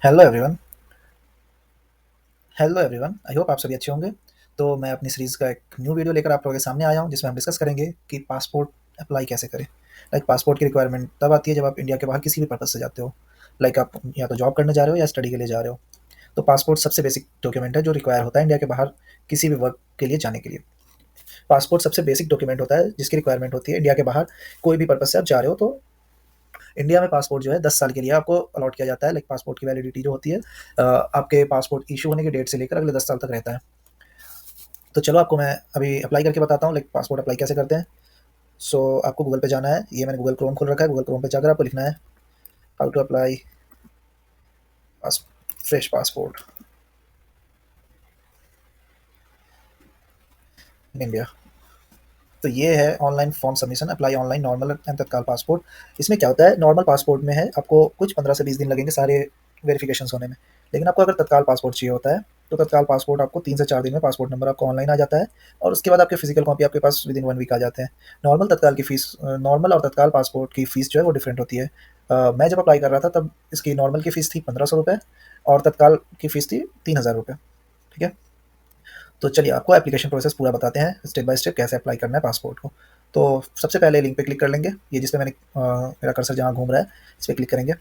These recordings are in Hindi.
Hello everyone. Hello everyone, I hope आप सभी अच्छे होंगे। तो मैं अपनी सीरीज़ का एक न्यू वीडियो लेकर आप लोगों के सामने आया हूँ, जिसमें हम डिस्कस करेंगे कि पासपोर्ट अप्लाई कैसे करें। लाइक पासपोर्ट की रिक्वायरमेंट तब आती है जब आप इंडिया के बाहर किसी भी पर्पज़ से जाते हो। लाइक आप या तो जॉब करने जा रहे हो या स्टडी के लिए जा रहे हो। तो पासपोर्ट सबसे बेसिक डॉक्यूमेंट है जो रिक्वायर होता है इंडिया के बाहर किसी भी वर्क के लिए जाने के लिए। पासपोर्ट सबसे बेसिक डॉक्यूमेंट होता है जिसकी रिक्वायरमेंट होती है इंडिया के बाहर कोई भी पर्पज़ से आप जा रहे हो। तो इंडिया में पासपोर्ट जो है 10 साल के लिए आपको अलॉट किया जाता है। लाइक पासपोर्ट की वैलिडिटी जो होती है आपके पासपोर्ट इशू होने की डेट से लेकर अगले 10 साल तक रहता है। तो चलो आपको मैं अभी अप्लाई करके बताता हूँ, लाइक पासपोर्ट अप्लाई कैसे करते हैं। सो आपको गूगल पे जाना है। ये मैंने गूगल क्रोम खोल रखा है। गूगल क्रोम पे जाकर आपको लिखना है how to apply fresh passport in India. तो ये है online form submission, apply online normal and Tatkal passport. इसमें क्या होता है, नॉर्मल पासपोर्ट में है आपको कुछ 15 से 20 दिन लगेंगे सारे वेरिफिकेशन होने में। लेकिन आपको अगर तत्काल पासपोर्ट चाहिए होता है तो तत्काल पासपोर्ट आपको 3 से 4 दिन में पासपोर्ट नंबर आपको ऑनलाइन आ जाता है और उसके बाद आपके फिजिकल कॉपी आपके पास विद इन 1 वीक आ जाते हैं। नॉर्मल तत्काल की फ़ीस नॉर्मल और तत्काल पासपोर्ट की फ़ीस जो है वो डिफरेंट होती है। मैं जब अप्लाई कर रहा था तब इसकी नॉर्मल की फ़ीस थी 1500 रुपये और तत्काल की फ़ीस थी 3000 रुपये। ठीक है। तो चलिए आपको एप्लीकेशन प्रोसेस पूरा बताते हैं स्टेप बाय स्टेप कैसे अप्लाई करना है पासपोर्ट को। तो सबसे पहले लिंक पे क्लिक कर लेंगे, ये जिस पे मैंने मेरा कर्सर जहाँ घूम रहा है इस पर क्लिक करेंगे।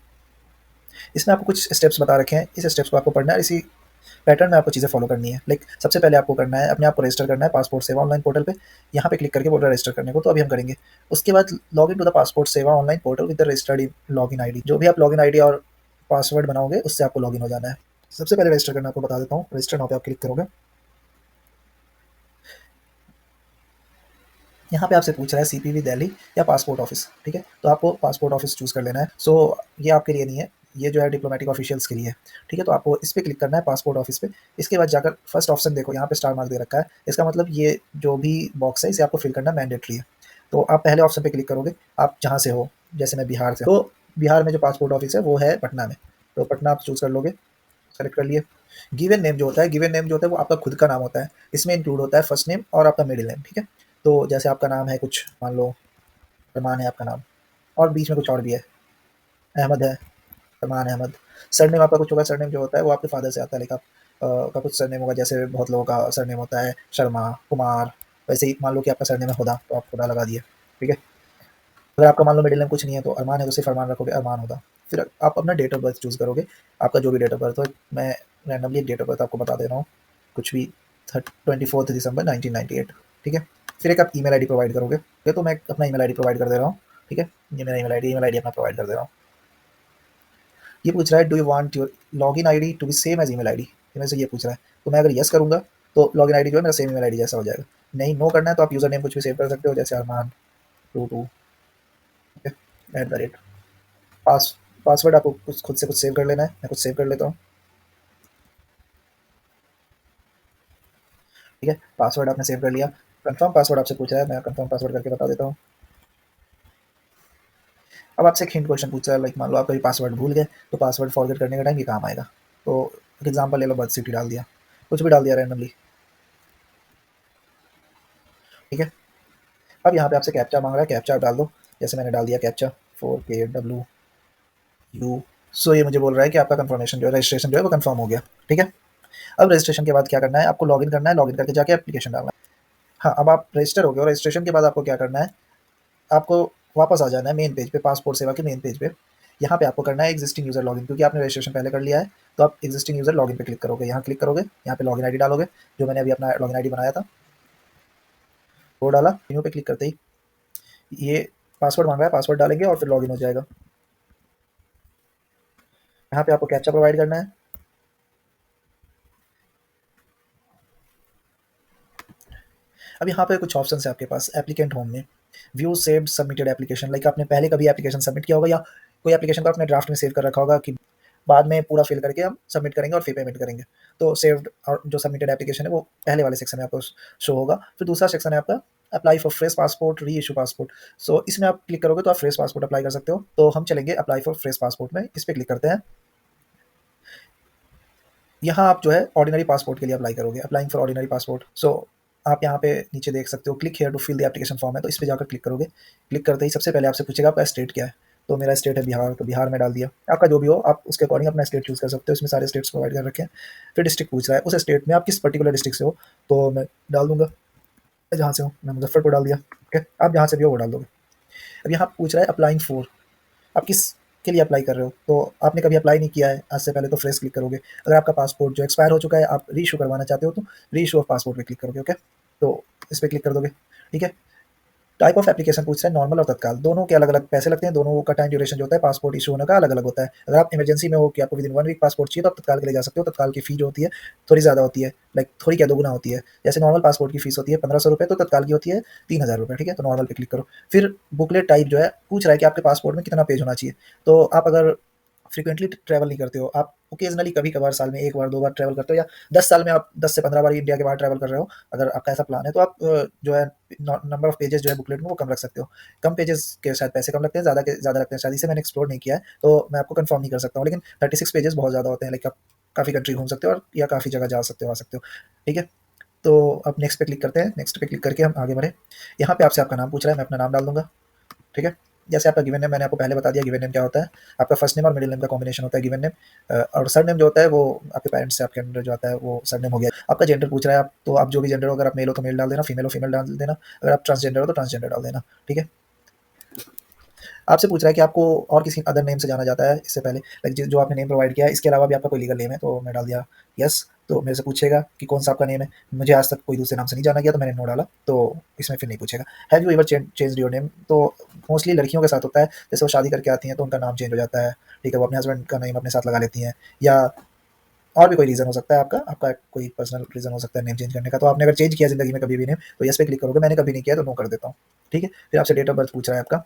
इसमें आपको कुछ स्टेप्स बता रखे हैं, इस स्टेप्स को आपको पढ़ना है, इसी पैटर्न में आपको चीज़ें फॉलो करनी है। लाइक सबसे पहले आपको करना है अपने आप को रजिस्टर करना है पासपोर्ट सेवा ऑनलाइन पोर्टल पे। यहाँ पे क्लिक करके बोल रहा है रजिस्टर करने को, तो अभी हम करेंगे। उसके बाद log in to the passport Seva online portal with the registered login ID. जो भी आप लॉगिन आईडी और पासवर्ड बनाओगे उससे आपको लॉगिन हो जाना है। सबसे पहले रजिस्टर करना आपको बता देता हूँ। रजिस्टर नाउ पे आप क्लिक करोगे। यहाँ पे आपसे पूछ रहा है सीपीवी दिल्ली या पासपोर्ट ऑफिस। ठीक है, तो आपको पासपोर्ट ऑफिस चूज़ कर लेना है। सो ये आपके लिए नहीं है, ये जो है डिप्लोमेटिक ऑफिशियल्स के लिए है। ठीक है, तो आपको इस पे क्लिक करना है पासपोर्ट ऑफिस पे। इसके बाद जाकर फर्स्ट ऑप्शन देखो, यहाँ पे स्टार मार्क दे रखा है। इसका मतलब ये जो भी बॉक्स है इसे आपको फिल करना मैंडेटरी है। तो आप पहले ऑप्शन पे क्लिक करोगे, आप जहाँ से हो। जैसे मैं बिहार से, तो बिहार में जो पासपोर्ट ऑफिस है वो है पटना में, तो पटना आप चूज़ कर लोगे। सेलेक्ट कर लिए। गिवन नेम जो होता है, गिवन नेम जो होता है वो आपका खुद का नाम होता है। इसमें इंक्लूड होता है फर्स्ट नेम और आपका मिडिल नेम। ठीक है, तो जैसे आपका नाम है कुछ, मान लो अरमान है आपका नाम, और बीच में कुछ और भी है, अहमद है, अरमान अहमद। सरनेम आपका कुछ होगा, सरनेम जो होता है वो आपके फादर से आता है। लाइक आप का कुछ सरनेम होगा, जैसे बहुत लोगों का सरनेम होता है शर्मा, कुमार। वैसे ही मान लो कि आपका सरनेम है हुदा, तो आप हुदा लगा दिए। ठीक है, अगर आपका मान लो मिडिल नेम कुछ नहीं है तो अरमान है तो सिर्फ अरमान रखोगे, अरमान होगा। फिर आप अपना डेट ऑफ बर्थ चूज़ करोगे, आपका जो भी डेट ऑफ बर्थ हो। मैं रैंडमली डेट ऑफ बर्थ आपको बता दे रहा हूँ, कुछ भी 24 दिसंबर 1998। ठीक है, फिर एक आप ईमेल आईडी प्रोवाइड करोगे। ठीक है, तो मैं अपना ईमेल आईडी प्रोवाइड कर दे रहा हूँ। ठीक है, ये मेरा ईमेल आईडी अपना प्रोवाइड कर दे रहा हूँ। ये पूछ रहा है do you want your login ID to be same as email ID. ये मेरे से ये पूछ रहा है, तो मैं अगर यस करूँगा तो लॉगिन आईडी जो है मेरा सेम ईमेल आईडी जैसा हो जाएगा। नहीं, नो करना है तो आप यूज़र नेम कुछ भी सेव कर सकते हो, जैसे अरमान 22 at the rate. Pass password आपको कुछ खुद से कुछ सेव कर लेना है। मैं कुछ सेव कर लेता हूँ। ठीक है, पासवर्ड आपने सेव कर लिया। कंफर्म पासवर्ड आपसे पूछ रहा है, मैं कंफर्म पासवर्ड करके बता देता हूँ। अब आपसे एक हिंट क्वेश्चन पूछ रहा है, लाइक मान लो आप कभी पासवर्ड भूल गए तो पासवर्ड फॉरगेट करने का टाइम ये काम आएगा। तो एक एग्जाम्पल ले लो, बर्थ सिटी डाल दिया, कुछ भी डाल दिया रैंडमली। ठीक है, अब यहाँ पे आपसे कैप्चा मांग रहा है, कैप्चा आप डाल दो। जैसे मैंने डाल दिया कैप्चा 4KWU। सो ये मुझे बोल रहा है कि आपका कंफर्मेशन जो है, रजिस्ट्रेशन जो है वो कंफर्म हो गया। ठीक है, अब रजिस्ट्रेशन के बाद क्या करना है, आपको लॉगिन करना है। लॉगिन करके जाके एप्लीकेशन डालना है। हाँ, अब आप रजिस्टर हो गए और रजिस्ट्रेशन के बाद आपको क्या करना है, आपको वापस आ जाना है मेन पेज पे, पासपोर्ट सेवा के मेन पेज पे। यहाँ पे आपको करना है एग्जिस्टिंग यूज़र लॉगिन, क्योंकि आपने रजिस्ट्रेशन पहले कर लिया है। तो आप एग्जिस्टिंग यूज़र लॉगिन पे क्लिक करोगे, यहाँ क्लिक करोगे, यहाँ पे लॉगिन आईडी डालोगे, जो मैंने अभी अपना लॉगिन आईडी बनाया था वो डाला। न्यू पे क्लिक करते ही ये पासवर्ड मांग रहा है, पासवर्ड डालेंगे और फिर लॉगिन हो जाएगा। यहाँ पे आपको कैप्चा प्रोवाइड करना है। अब यहाँ पे कुछ ऑप्शन है आपके पास एप्लीकेंट होम में, view saved submitted application. Like आपने पहले कभी एप्लीकेशन सबमिट किया होगा या कोई एप्लीकेशन को आपने ड्राफ्ट में सेव कर रखा होगा कि बाद में पूरा फिल करके हम सबमिट करेंगे और फिर पेमेंट करेंगे। तो सेव्ड और जो सबमिटेड एप्लीकेशन है वो पहले वाले सेक्शन में आपको शो होगा। फिर दूसरा सेक्शन है आपका अप्लाई फॉर फ्रेश पासपोर्ट, री इशू पासपोर्ट। सो इसमें आप क्लिक करोगे तो आप फ्रेश पासपोर्ट अप्लाई कर सकते हो। तो हम चलेंगे अप्लाई फॉर फ्रेश पासपोर्ट में, इस पर क्लिक करते हैं। यहाँ आप जो है ऑर्डिनरी पासपोर्ट के लिए अप्लाई करोगे, applying for ordinary passport. So आप यहाँ पे नीचे देख सकते हो click here to fill the application form है, तो इस पे जाकर क्लिक करोगे। क्लिक करते ही सबसे पहले आपसे पूछेगा आपका स्टेट क्या है। तो मेरा स्टेट है बिहार, तो बिहार में डाल दिया। आपका जो भी हो आप उसके अकॉर्डिंग अपना स्टेट चूज़ कर सकते हो, इसमें सारे स्टेट्स प्रोवाइड कर रखे हैं। फिर डिस्ट्रिक्ट पूछ रहा है, उस स्टेट में आप किस पर्टिकुलर डिस्ट्रिक्ट से हो, तो मैं डाल दूँगा मैं जहाँ से हूँ, मैं मुज़फ्फरपुर डाल दिया, ठीक है। आप जहाँ से भी हो वो डाल दोगे। अब यहाँ पूछ रहा है अप्लाइंग फॉर, आप किस के लिए अप्लाई कर रहे हो, तो आपने कभी अप्लाई नहीं किया है आज से पहले तो फ्रेश क्लिक करोगे। अगर आपका पासपोर्ट जो एक्सपायर हो चुका है आप री इश्यू करवाना चाहते हो तो री इश्यू ऑफ पासपोर्ट पे क्लिक करोगे, ओके। तो इस पे क्लिक कर दोगे, ठीक है। टाइप ऑफ एप्लीकेशन पूछ रहा है नॉर्मल और तत्काल, दोनों के अलग अलग पैसे लगते हैं, दोनों का टाइम ड्यूरेशन जो होता है पासपोर्ट इशू होने का अलग अलग होता है। अगर आप इमरजेंसी में हो कि आपको विदिन 1 वीक पासपोर्ट चाहिए तो आप तत्काल के लिए जा सकते हो। तत्काल की फी जो होती है थोड़ी ज़्यादा होती है, लाइक थोड़ी क्या दोगुना होती है। जैसे नॉर्मल पासपोर्ट की फीस होती है 1500 रुपये, तो तत्काल की होती है 3000 रुपये, ठीक है। तो नॉर्मल पे क्लिक करो। फिर बुकलेट टाइप जो है पूछ रहा है कि आपके पासपोर्ट में कितना पेज होना चाहिए। तो आप अगर फ्रीक्वेंटली ट्रैवल नहीं करते हो, आप ओकेजनली कभी कभार साल में 1 बार 2 बार ट्रैवल करते हो, या 10 साल में आप 10 से 15 बार इंडिया के बाहर ट्रैवल कर रहे हो, अगर आपका ऐसा प्लान है तो आप जो है नंबर ऑफ पेजेस जो है बुकलेट में वो कम रख सकते हो। कम पेजेस के शायद पैसे कम लगते हैं, ज़्यादा के ज़्यादा लगते हैं शायद, इसे मैंने एक्सप्लोर नहीं किया है तो मैं आपको कंफर्म नहीं कर सकता हूँ। लेकिन 36 पेजेस बहुत ज़्यादा होते हैं, लाइक आप काफ़ी कंट्री घूम सकते हो और या काफ़ी जगह जा सकते हो, आ सकते हो, ठीक है। तो अब नेक्स्ट पे क्लिक करते हैं। नेक्स्ट पे क्लिक करके हम आगे बढ़े। यहाँ पे आपसे आपका नाम पूछ रहा है, मैं अपना नाम डाल दूंगा, ठीक है। जैसे आपका गिवन नेम मैंने आपको पहले बता दिया, गिवन नेम क्या होता है, आपका फर्स्ट नेम और मिडिल नेम का कॉम्बिनेशन होता है गिवन नेम। और सर नेम जो होता है वो आपके पेरेंट्स से आपके अंडर जो आता है वो सर नेम हो गया। आपका जेंडर पूछ रहा है, आप तो आप जो भी जेंडर हो, अगर आप मेल हो तो मेल डाल देना, फीमेल हो फीमेल डाल देना, अगर आप ट्रांसजेंडर हो तो ट्रांसजेंडर डाल देना, ठीक है। आपसे पूछ रहा है कि आपको और किसी अदर नेम से जाना जाता है इससे पहले, लाइक जो आपने नेम प्रोवाइड किया है इसके अलावा भी आपका कोई लीगल नेम है, तो मैं डाल दिया यस। तो मेरे से पूछेगा कि कौन सा आपका नेम है, मुझे आज तक कोई दूसरे नाम से नहीं जाना गया तो मैंने नो डाला, तो इसमें फिर नहीं पूछेगा। Have you ever change your name, तो मोस्टली लड़कियों के साथ होता है, जैसे वो शादी करके आती हैं तो उनका नाम चेंज हो जाता है, ठीक है। वो अपने हस्बैंड का नेम अपने साथ लगा लेती हैं, या और भी कोई रीज़न हो सकता है, आपका आपका कोई पर्सनल रीज़न हो सकता है नेम चेंज करने का। तो आपने अगर चेंज किया ज़िंदगी में कभी भी नेम, तो यस पे क्लिक करोगे, मैंने कभी नहीं किया तो नो कर देता हूँ, ठीक है। फिर आपसे डेट ऑफ बर्थ पूछ रहा है आपका,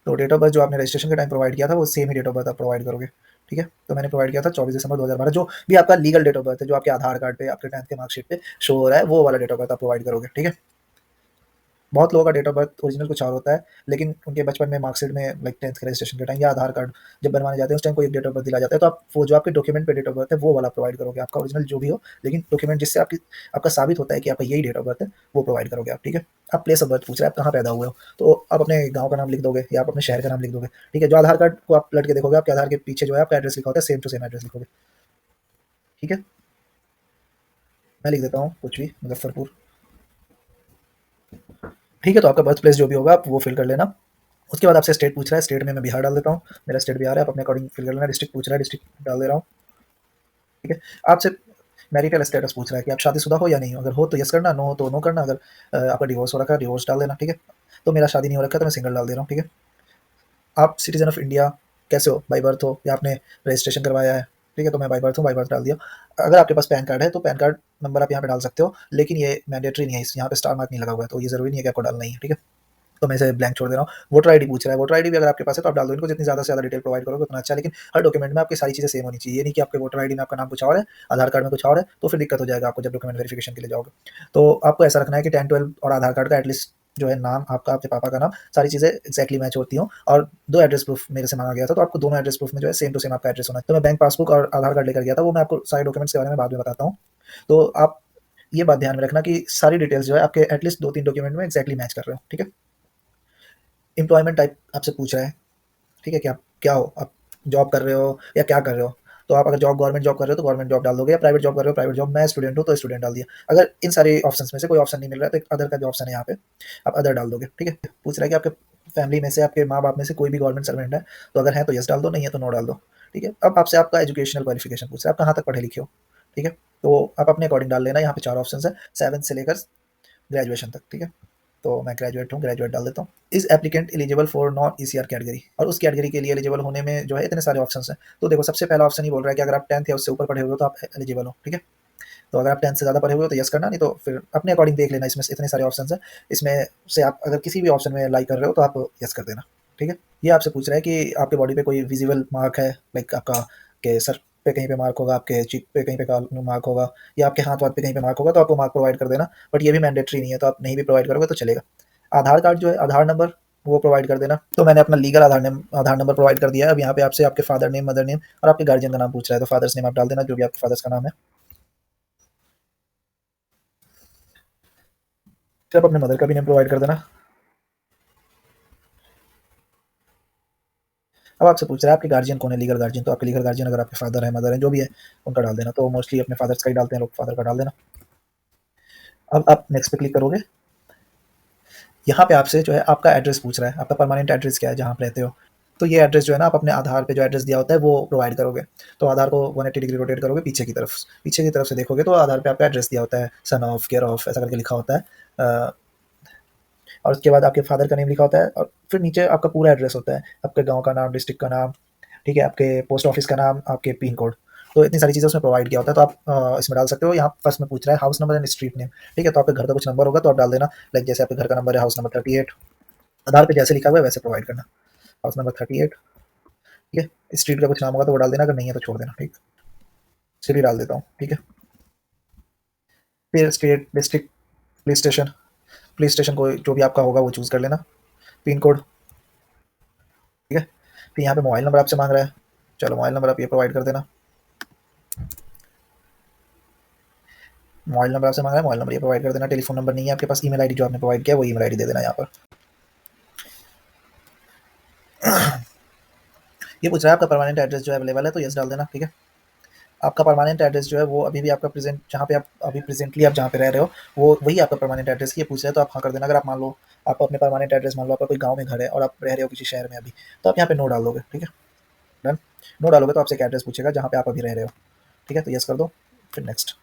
तो डेट ऑफ बर्थ जो आपने रजिस्ट्रेशन के टाइम प्रोवाइड किया था वो सेम ही डेट ऑफ बर्थ आप प्रोवाइड करोगे, ठीक है। तो मैंने प्रोवाइड किया था 24 दिसंबर 2012, जो भी आपका लीगल डेट ऑफ बर्थ है, जो आपके आधार कार्ड पे आपके 10th के मार्कशीट पे शो हो रहा है, वो वाला डेट ऑफ बर्थ आप प्रोवाइड करोगे, ठीक है। बहुत लोगों का डेट ऑफ बर्थ ओरिजिनल कुछ और होता है, लेकिन उनके बचपन में मार्कशीट में लाइक 10th के रजिस्ट्रेशन के टाइम या आधार कार्ड जब बनवाने जाते हैं उस टाइम कोई एक डेट ऑफ बर्थ दिला जाता है, तो आप वो जो आपके डॉक्यूमेंट पे डेट ऑफ बर्थ है वो वाला प्रोवाइड करोगे, आपका ओरिजिनल जो भी हो, लेकिन डॉक्यूमेंट जिससे आपकी आपका साबित होता है कि आपका यही डेट ऑफ बर्थ है वो प्रोवाइड करोगे आप, ठीक है। आप प्लेस ऑफ बर्थ पूछ रहे हैं, आप कहाँ पैदा हुए हो, तो आप अपने गाँव का नाम लिख दोगे या आप अपने शहर का नाम लिख दोगे, ठीक है। जो आधार कार्ड को आप पलट के देखोगे, आपके आधार के पीछे जो है आपका एड्रेस लिखा होता है, सेम टू सेम एड्रेस लिखोगे, ठीक है। मैं लिख देता हूँ कुछ भी, मुजफ्फरपुर, ठीक है। तो आपका बर्थ प्लेस जो भी होगा आप वो फिल कर लेना। उसके बाद आपसे स्टेट पूछ रहा है, स्टेट में मैं बिहार डाल देता हूँ, मेरा स्टेट बिहार है, आप अपने अकॉर्डिंग फिल कर लेना। डिस्ट्रिक्ट पूछ रहा है, डिस्ट्रिक्ट डाल दे रहा हूँ, ठीक है। आपसे मैरिटल स्टेटस पूछ रहा है कि आप शादीशुदा हो या नहीं हो, अगर हो तो यस करना, नो हो तो नो करना। अगर आपका डिवोर्स हो रखा है डिवोर्स डाल देना, ठीक है। तो मेरा शादी नहीं हो रखा है तो मैं सिंगल डाल दे रहा हूँ, ठीक है। आप सिटीजन ऑफ इंडिया कैसे हो, बाई बर्थ हो या आपने रजिस्ट्रेशन करवाया है, ठीक है। तो मैं बाई बर्थ हूँ, बाई बर्थ डाल दिया। अगर आपके पास पैन कार्ड है तो पैन कार्ड नंबर आप यहाँ पे डाल सकते हो, लेकिन ये मैंडेटरी नहीं है, इस यहाँ पे स्टार मार्क नहीं लगा हुआ है, तो ये जरूरी नहीं है कि आपको डालना ही है, ठीक है। तो मैं इसे ब्लैंक छोड़ दे रहा हूँ। वोटर आईडी पूछ रहा है, वोटर आईडी भी अगर आपके पास है तो आप डाल दो, इनको जितनी ज़्यादा से ज़्यादा डिटेल प्रोवाइड करोगे उतना अच्छा है, लेकिन हर डॉक्यूमेंट में आपकी सारी चीज़ें सेम होनी चाहिए। ये नहीं कि आपके वोटर आईडी में आपका नाम कुछ और है, आधार कार्ड में कुछ और है, तो फिर दिक्कत हो जाएगा आपको जब डॉक्यूमेंट वेरिफिकेशन के लिए जाओगे। तो आपको ऐसा रखना है कि 10 12 और आधार कार्ड का एटलीस्ट जो है नाम आपका, आपके पापा का नाम, सारी चीज़ें एक्जैक्टली मैच होती हों। और 2 एड्रेस प्रूफ मेरे से मांगा गया था, तो आपको दोनों एड्रेस प्रूफ में जो है सेम टू सेम आपका एड्रेस होना है। तो मैं बैंक पासबुक और आधार कार्ड लेकर गया था, वो मैं आपको सारे डॉक्यूमेंट्स के बारे में बाद में बताता हूँ। तो आप ये बात ध्यान में रखना कि सारी डिटेल्स जो है आपके एटलीस्ट 2 3 डॉक्यूमेंट में एक्जैक्टली मैच कर रहे हो, ठीक है। एम्प्लॉयमेंट टाइप आपसे पूछ रहा है, ठीक है, कि आप क्या हो, आप जॉब कर रहे हो या क्या कर रहे हो। तो आप अगर गवर्नमेंट जॉब कर रहे हो तो गवर्नमेंट जॉब डाल दोगे, या प्राइवेट जॉब कर रहे हो प्राइवेट जॉब। मैं स्टूडेंट हूँ तो स्टूडेंट डाल दिया। अगर इन सारे ऑप्शंस में से कोई ऑप्शन नहीं मिल रहा है तो एक अदर का जो ऑप्शन है यहाँ पे, आप अदर डाल दोगे, ठीक है। पूछ रहा है कि आपके फैमिली में से, आपके माँ बाप में से कोई भी गवर्नमेंट सर्वेंट है, तो अगर है तो यस डाल दो, नहीं है तो नो डाल दो, ठीक है। अब आपसे आपका एजुकेशनल क्वालिफिकेशन पूछ रहा है, आप कहाँ तक पढ़े लिखे हो, ठीक है। तो आप अपने अकॉर्डिंग डाल लेना, यहाँ पे 4 ऑप्शन है, 7 से लेकर ग्रेजुएशन तक, ठीक है। तो मैं ग्रेजुएट हूँ, ग्रेजुएट डाल देता हूँ। Is applicant eligible for non ECR category, और उस कैटेगरी के लिए एलिजिबल होने में जो है इतने सारे ऑप्शंस हैं। तो देखो सबसे पहला ऑप्शन ही बोल रहा है कि अगर आप 10th या उससे ऊपर पढ़े हुए हो तो आप एलिजिबल हो, ठीक है। तो अगर आप 10th से ज़्यादा पढ़े हुए हो तो यस करना, नहीं तो फिर अपने अकॉर्डिंग देख लेना। इसमें इतने सारे ऑप्शंस हैं, इसमें से आप अगर किसी भी ऑप्शन में लाइक कर रहे हो तो आप यस कर देना, ठीक है। ये आपसे पूछ रहा है कि आपके बॉडी पे कोई विजिबल मार्क है, लाइक आपका के सर पे कहीं पे मार्क होगा, आपके चीक पे कहीं पे मार्क होगा, या आपके हाथ वाथ पे कहीं पे मार्क होगा, तो आपको मार्क प्रोवाइड कर देना। बट ये भी मैंडेटरी नहीं है, तो आप नहीं भी प्रोवाइड करोगे तो चलेगा। आधार कार्ड जो है, आधार नंबर वो प्रोवाइड कर देना। तो मैंने अपना लीगल आधार नंबर प्रोवाइड कर दिया है। अब यहाँ पे आपसे आपके फादर नेम, मदर नेम और आपके गार्जियन का नाम पूछ रहा है, तो फादर्स नेम आप डाल देना, जो भी आपके फादर्स का नाम है। फिर आप अपने मदर का भी नेम प्रोवाइड कर देना। अब आपसे पूछ रहा है आपके गार्जियन कौन है, लीगल गार्जियन, तो आपके लीगल गार्जियन अगर आपके फादर है, मदर है, जो भी है, उनका डाल देना। तो मोस्टली अपने फादर्स का ही डालते हैं लोग, फादर का डाल देना। अब आप नेक्स्ट पे क्लिक करोगे। यहाँ पे आपसे जो है आपका एड्रेस पूछ रहा है, आपका परमानेंट एड्रेस क्या है जहाँ आप रहते हो। तो ये एड्रेस जो है ना, आप अपने आधार पे जो एड्रेस दिया होता है वो प्रोवाइड करोगे। तो आधार को 180 डिग्री रोटेट करोगे पीछे की तरफ से देखोगे तो आधार पे आपका एड्रेस दिया होता है, सन ऑफ, केयर ऑफ, ऐसा करके लिखा होता है। और उसके बाद आपके फादर का नेम लिखा होता है, और फिर नीचे आपका पूरा एड्रेस होता है, आपके गाँव का नाम, डिस्ट्रिक्ट का नाम, ठीक है, आपके पोस्ट ऑफिस का नाम, आपके पिन कोड। तो इतनी सारी चीज़ें उसमें प्रोवाइड किया होता है। तो आप इसमें डाल सकते हो। यहाँ फर्स्ट में पूछ रहा है house number and street name, ठीक है, तो आपके घर का कुछ नंबर होगा तो आप डाल देना। लाइक जैसे आपके घर का नंबर है हाउस नंबर 38, आधार पे जैसे लिखा हुआ है वैसे प्रोवाइड करना, हाउस नंबर 38, ठीक है। स्ट्रीट का कुछ नाम होगा तो वो डाल देना, अगर नहीं है तो छोड़ देना, ठीक। सिटी डाल देता हूँ, ठीक है। फिर स्टेट, डिस्ट्रिक्ट, पुलिस स्टेशन को जो भी आपका होगा वो चूज़ कर लेना, पिन कोड, ठीक है। फिर यहाँ पे मोबाइल नंबर आपसे मांग रहा है, चलो मोबाइल नंबर आप ये प्रोवाइड कर देना। मोबाइल नंबर आपसे मांग रहा है, मोबाइल नंबर ये प्रोवाइड कर देना। टेलीफोन नंबर नहीं है आपके पास, ईमेल आईडी जो आपने प्रोवाइड किया वो ईमेल आईडी दे देना यहाँ पर। ये पूछ रहा है आपका परमानेंट एड्रेस जो अवेलेबल है, तो यस डाल देना, ठीक है। आपका परमानेंट एड्रेस जो है वो अभी भी आपका प्रेजेंट, जहाँ पे आप अभी प्रेजेंटली आप जहाँ पे रह रहे हो वो वही आपका परमानेंट एड्रेस, ये पूछ रहा है तो आप हाँ कर देना। अगर आप मान लो आप अपने परमानेंट एड्रेस, मान लो आपका कोई गांव में घर है और आप रह रहे हो किसी शहर में अभी, तो आप यहाँ पे नो डाल दोगे, ठीक है। डन। नो डालोगे तो आपसे एक एड्रेस पूछेगा जहाँ पे आप अभी रह रहे हो, ठीक है, तो यस कर दो, फिर नेक्स्ट।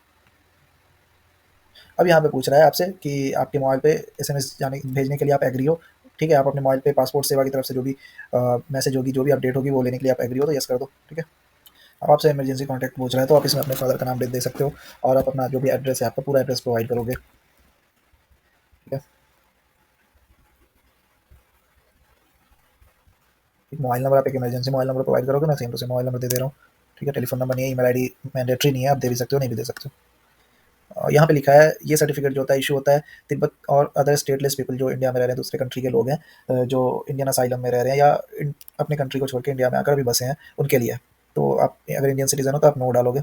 अब यहाँ पे पूछ रहा है आपसे कि आपके मोबाइल पे एसएमएस जाने भेजने के लिए आप एग्री हो, ठीक है। आप अपने मोबाइल पे पासपोर्ट सेवा की तरफ से जो भी मैसेज होगी, जो भी अपडेट होगी वो लेने के लिए आप एग्री हो, तो यस कर दो, ठीक है। अब आपसे इमरजेंसी कॉन्टैक्ट पूछ रहा है तो आप इसमें अपने फादर का नाम दे सकते हो, और आप अपना जो भी एड्रेस है आपका पूरा एड्रेस प्रोवाइड करोगे, ठीक है। एक मोबाइल नंबर, आप एक इमरजेंसी मोबाइल नंबर प्रोवाइड करोगे, मैं same to same mobile number दे रहा हूँ, ठीक है। टेलीफोन नंबर नहीं है, ईमेल आईडी मैंडेटरी नहीं है, आप दे भी सकते हो, नहीं भी दे सकते हो। यहाँ पे लिखा है ये सर्टिफिकेट जो होता है इशू होता है तिब्बत और अदर स्टेटलेस पीपल जो इंडिया में रह रहे हैं, दूसरे कंट्री के लोग हैं, जो इंडियन असाइलम में रह रहे हैं या अपने कंट्री को छोड़ के इंडिया में आकर अभी बसे हैं, उनके लिए। तो आप अगर इंडियन सिटीजन हो तो आप नो डालोगे।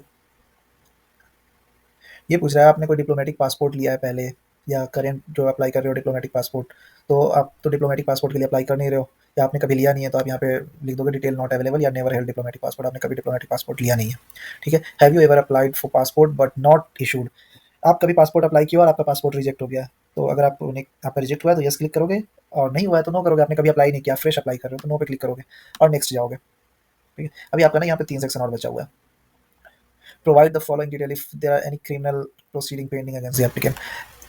ये पूछ रहा है आपने कोई डिप्लोमेटिक पासपोर्ट लिया है पहले, या करेंट जो अप्लाई कर रहे हो डिप्लोमेटिक पासपोर्ट, तो आप तो डिप्लोमेटिक पासपोर्ट के लिए अप्लाई कर नहीं रहे हो, या आपने कभी लिया नहीं है, तो आप यहाँ पे लिख दोगे डिटेल नॉट अवेलेबल या नेवर हेल्ड डिप्लोमेटिक पासपोर्ट, आपने कभी डिप्लोमेटिक पासपोर्ट लिया नहीं है, ठीक है। Have you ever applied for passport but not issued, आप कभी पासपोर्ट अप्लाई किया और आपका पासपोर्ट रिजेक्ट हो गया है, तो अगर आपका रिजेक्ट हुआ है तो यस क्लिक करोगे, और नहीं हुआ है तो नो करोगे। आपने कभी अप्लाई नहीं किया, फ्रेश अप्लाई कर रहे हो तो नो पे क्लिक करोगे और नेक्स्ट जाओगे, ठीक है। अभी आपका ना यहाँ पे 3 सेक्शन और बचा हुआ है। Provide the following detail if there are any criminal proceeding pending against the applicant.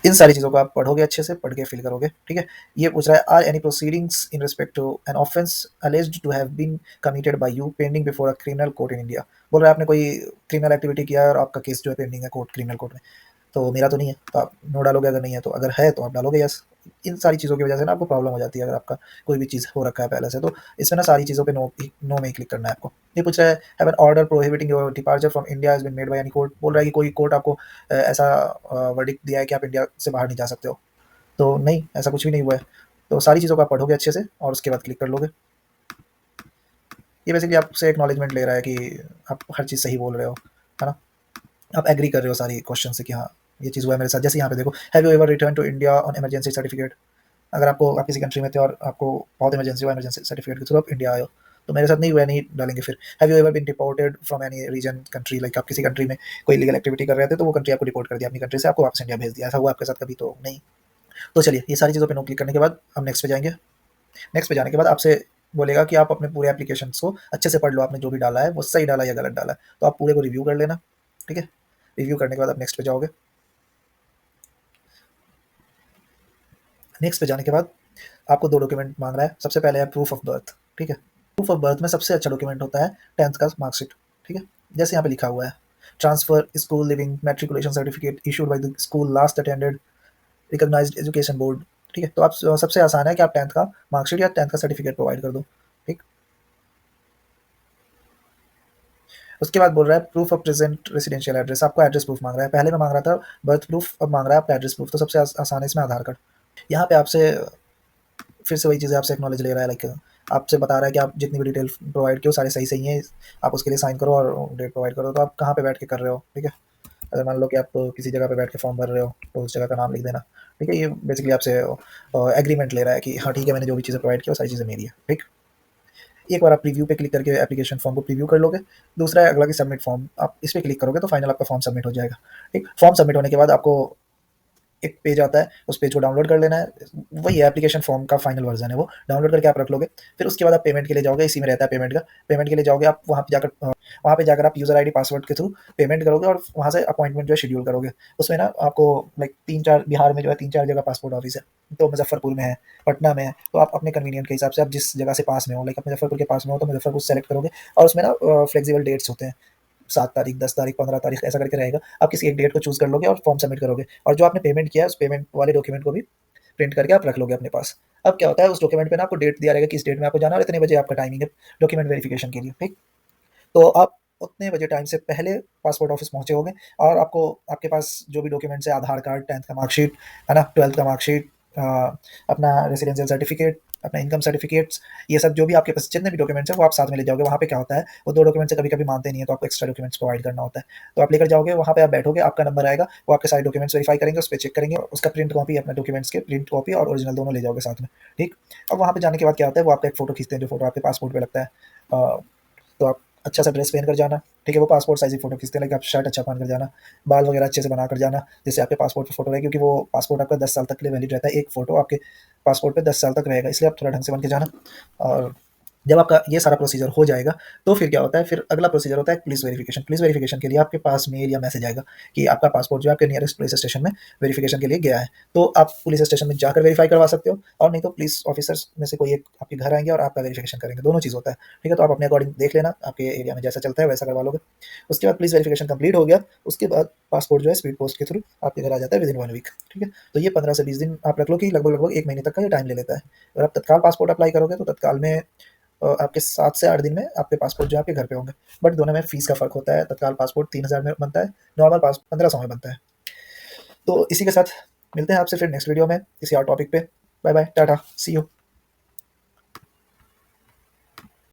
इन सारी चीज़ों को आप पढ़ोगे, अच्छे से पढ़ के फिल करोगे, ठीक है। ये पूछ रहा है are any proceedings in respect to an offence alleged to have been committed by you pending before a criminal court in India. बोल रहा है आपने कोई क्रिमिनल एक्टिविटी किया है और आपका केस जो है पेंडिंग है कोर्ट, क्रिमिनल कोर्ट में। तो मेरा तो नहीं है, तो आप नो डालोगे, अगर नहीं है तो, अगर है तो आप डालोगे यस। इन सारी चीज़ों की वजह से ना आपको प्रॉब्लम हो जाती है, अगर आपका कोई भी चीज़ हो रखा है पहले से, तो इसमें ना सारी चीज़ों पे नो में ही क्लिक करना है आपको। ये पूछ रहा है have an order prohibiting your departure from India has been made by any court. बोल रहा है कि कोई कोर्ट आपको ऐसा वर्डिक्ट दिया है कि आप इंडिया से बाहर नहीं जा सकते हो, तो नहीं, ऐसा कुछ भी नहीं हुआ है। तो सारी चीज़ों को आप पढ़ोगे अच्छे से और उसके बाद क्लिक कर लोगे। ये बेसिकली आपसे एक्नॉलेजमेंट ले रहा है कि आप हर चीज़ सही बोल रहे हो, है ना। आप एग्री कर रहे हो सारी क्वेश्चन से कि हाँ ये चीज़ हुआ है मेरे साथ। जैसे यहाँ पे देखो, have you ever return to India on emergency certificate. अगर आपको आप किसी कंट्री में थे और आपको बहुत इमरजेंसी हुआ, इमरजेंसी सर्टिफिकेट के थ्रू आप इंडिया आए हो, तो मेरे साथ नहीं हुआ, नहीं डालेंगे। फिर have you ever been deported from any reason country, like आप किसी कंट्री में कोई लीगल एक्टिविटी कर रहे थे तो वो कंट्री आपको डिपोर्ट कर दिया अपनी कंट्री से, आपको वापस इंडिया भेज दिया, ऐसा हुआ आपके साथ कभी? तो नहीं। तो चलिए ये सारी चीज़ों पे नो क्लिक करने के बाद हम नेक्स्ट पे जाएंगे। नेक्स्ट पे जाने के बाद आपसे बोलेगा कि आप अपने पूरे एप्लीकेशन को अच्छे से पढ़ लो, आपने जो भी डाला है वो सही डाला है या गलत डाला है, तो आप पूरे को रिव्यू कर लेना, ठीक है। रिव्यू करने के बाद आप नेक्स्ट पे जाओगे। नेक्स्ट पे जाने के बाद आपको 2 डॉक्यूमेंट मांग रहा है। सबसे पहले है प्रूफ ऑफ बर्थ, ठीक है। प्रूफ ऑफ बर्थ में सबसे अच्छा डॉक्यूमेंट होता है 10th का मार्कशीट, ठीक है। जैसे यहाँ पे लिखा हुआ है transfer school leaving matriculation certificate issued by the school last attended recognised education board, ठीक है। तो आप सबसे आसान है कि आप 10th का मार्कशीट या 10th का सर्टिफिकेट प्रोवाइड कर दो, ठीक। उसके बाद बोल रहा है proof of present residential address, आपको एड्रेस प्रूफ मांग रहा है। पहले में मांग रहा था बर्थ प्रूफ, अब मांग रहा है आपका एड्रेस प्रूफ। तो सबसे आसान है इसमें आधार कार्ड। यहाँ पे आपसे फिर से वही चीज़ें आपसे एक्नॉलेज ले रहा है, लाइक आपसे बता रहा है कि आप जितनी भी डिटेल प्रोवाइड किए सारे सही सही हैं, आप उसके लिए साइन करो और डेट प्रोवाइड करो। तो आप कहाँ पे बैठ के कर रहे हो, ठीक है। अगर मान लो कि आप किसी जगह पे बैठ के फॉर्म भर रहे हो तो उस जगह का नाम लिख देना, ठीक है। ये बेसिकली आपसे एग्रीमेंट ले रहा है कि हाँ ठीक है, मैंने जो भी चीज़ें प्रोवाइड की वो सारी चीज़ें मेरी है, ठीक। एक बार आप प्रीव्यू पे क्लिक करके एप्लीकेशन फॉर्म को प्रीव्यू कर लोगे। दूसरा है अगला कि सबमिट फॉर्म, आप इस पे क्लिक करोगे तो फाइनल आपका फॉर्म सबमिट हो जाएगा। ठीक, फॉर्म सबमिट होने के बाद आपको एक पेज आता है, उस पेज को डाउनलोड कर लेना है। वही एप्लीकेशन फॉर्म का फाइनल वर्जन है, वो डाउनलोड करके आप रख लोगे। फिर उसके बाद आप पेमेंट के लिए जाओगे, इसी में रहता है पेमेंट का। पेमेंट के लिए जाओगे आप, वहाँ पे जाकर आप यूज़र आईडी पासवर्ड के थ्रू पेमेंट करोगे और वहाँ से अपॉइंटमेंट जो है शेड्यूल करोगे। उसमें ना आपको लाइक 3-4 बिहार में जो है 3-4 जगह पासपोर्ट ऑफिस है। तो मुजफ्फरपुर में है, पटना में है, तो आप अपने कन्वीनियंट के हिसाब से आप जिस जगह से पास में हो, लाइक आप मुजफ्फरपुर के पास में हो तो मुजफ्फरपुर सेलेक्ट करोगे। और उसमें ना फ्लेक्सिबल डेट्स होते हैं, 7 तारीख, 10 तारीख, 15 तारीख ऐसा करके रहेगा। आप किसी एक डेट को चूज़ कर लोगे और फॉर्म सबमिट करोगे, और जो आपने पेमेंट किया है उस पेमेंट वाले डॉक्यूमेंट को भी प्रिंट करके आप रख लोगे अपने पास। अब क्या होता है, उस डॉक्यूमेंट पे ना आपको डेट दिया रहेगा कि इस डेट में आपको जाना है और इतने बजे आपका टाइमिंग है डॉक्यूमेंट वेरिफिकेशन के लिए। ठीक, तो आप उतने बजे टाइम से पहले पासपोर्ट ऑफिस पहुँचे होंगे और आपको आपके पास जो भी डॉक्यूमेंट्स है, आधार कार्ड, 10th का मार्कशीट है ना, 12th का मार्कशीट, अपना रेसिडेंशियल सर्टिफिकेट, अपना इनकम सर्टिफिकेट्स, ये सब जो भी आपके पास जितने भी डॉक्यूमेंट्स हैं वो आप साथ में ले जाओगे। वहाँ पे क्या होता है, वो 2 डॉक्यूमेंट्स से कभी-कभी मानते नहीं है, तो आपको एक्स्ट्रा डॉक्यूमेंट्स प्रोवाइड करना होता है। तो आप लेकर जाओगे, वहाँ पे आप बैठोगे, आपका नंबर आएगा, वो आपके सारे डॉक्यूमेंट्स वेरीफाई करेंगे, उस पे चेक करेंगे, उसका प्रिंट कॉपी, अपने डॉक्यूमेंट्स के प्रिंट कॉपी और ओरिजिनल दोनों ले जाओगे साथ में। ठीक, अब वहाँ पे जाने के बाद क्या होता है, वो आपका एक फ़ोटो खींचते हैं, जो फ़ोटो आपके पासपोर्ट पे लगता है। तो आप अच्छा सा ड्रेस पहन कर जाना, ठीक है? वो पासपोर्ट साइज़ की फ़ोटो खींचते हैं, लाइक आप शर्ट अच्छा पहन कर जाना, बाल वगैरह अच्छे से बनाकर जाना, जिससे आपके पासपोर्ट पे फ़ोटो रहे, क्योंकि वो पासपोर्ट आपका 10 साल तक के लिए वैलिड रहता है। एक फ़ोटो आपके पासपोर्ट पे 10 साल तक रहेगा, इसलिए आप थोड़ा ढंग से बन के जाना। और जब आपका ये सारा प्रोसीजर हो जाएगा, तो फिर क्या होता है, फिर अगला प्रोसीजर होता है पुलिस वेरिफिकेशन। पुलिस वेरिफिकेशन के लिए आपके पास मेल या मैसेज आएगा कि आपका पासपोर्ट जो है आपके नियरेस्ट पुलिस स्टेशन में वेरिफिकेशन के लिए गया है। तो आप पुलिस स्टेशन में जाकर वेरीफाई करवा सकते हो, और नहीं तो पुलिस ऑफिसर्स में से कोई एक आपके घर आएंगे और आपका वेरिफिकेशन करेंगे, दोनों चीज़ होता है। ठीक है, तो आप अपने अकॉर्डिंग देख लेना, आपके एरिया में जैसा चलता है वैसा करवा लोगे। उसके बाद पुलिस वेरिफिकेशन कंप्लीट हो गया, उसके बाद पासपोर्ट जो है स्पीड पोस्ट के थ्रू आपके घर आ जाता है विदिन 1 वीक। ठीक है, तो ये 15 से 20 दिन आप रख लो कि लगभग लगभग 1 महीने तक का ये टाइम ले लेता है। अगर आप तत्काल पासपोर्ट अप्लाई करोगे तो तत्काल में आपके 7 से 8 दिन में आपके पासपोर्ट जो है आपके घर पे होंगे। बट दोनों में फ़ीस का फ़र्क होता है, तत्काल पासपोर्ट 3000 में बनता है, नॉर्मल पास 1500 में बनता है। तो इसी के साथ मिलते हैं आपसे फिर नेक्स्ट वीडियो में किसी और टॉपिक पे। Bye bye, tata, see you.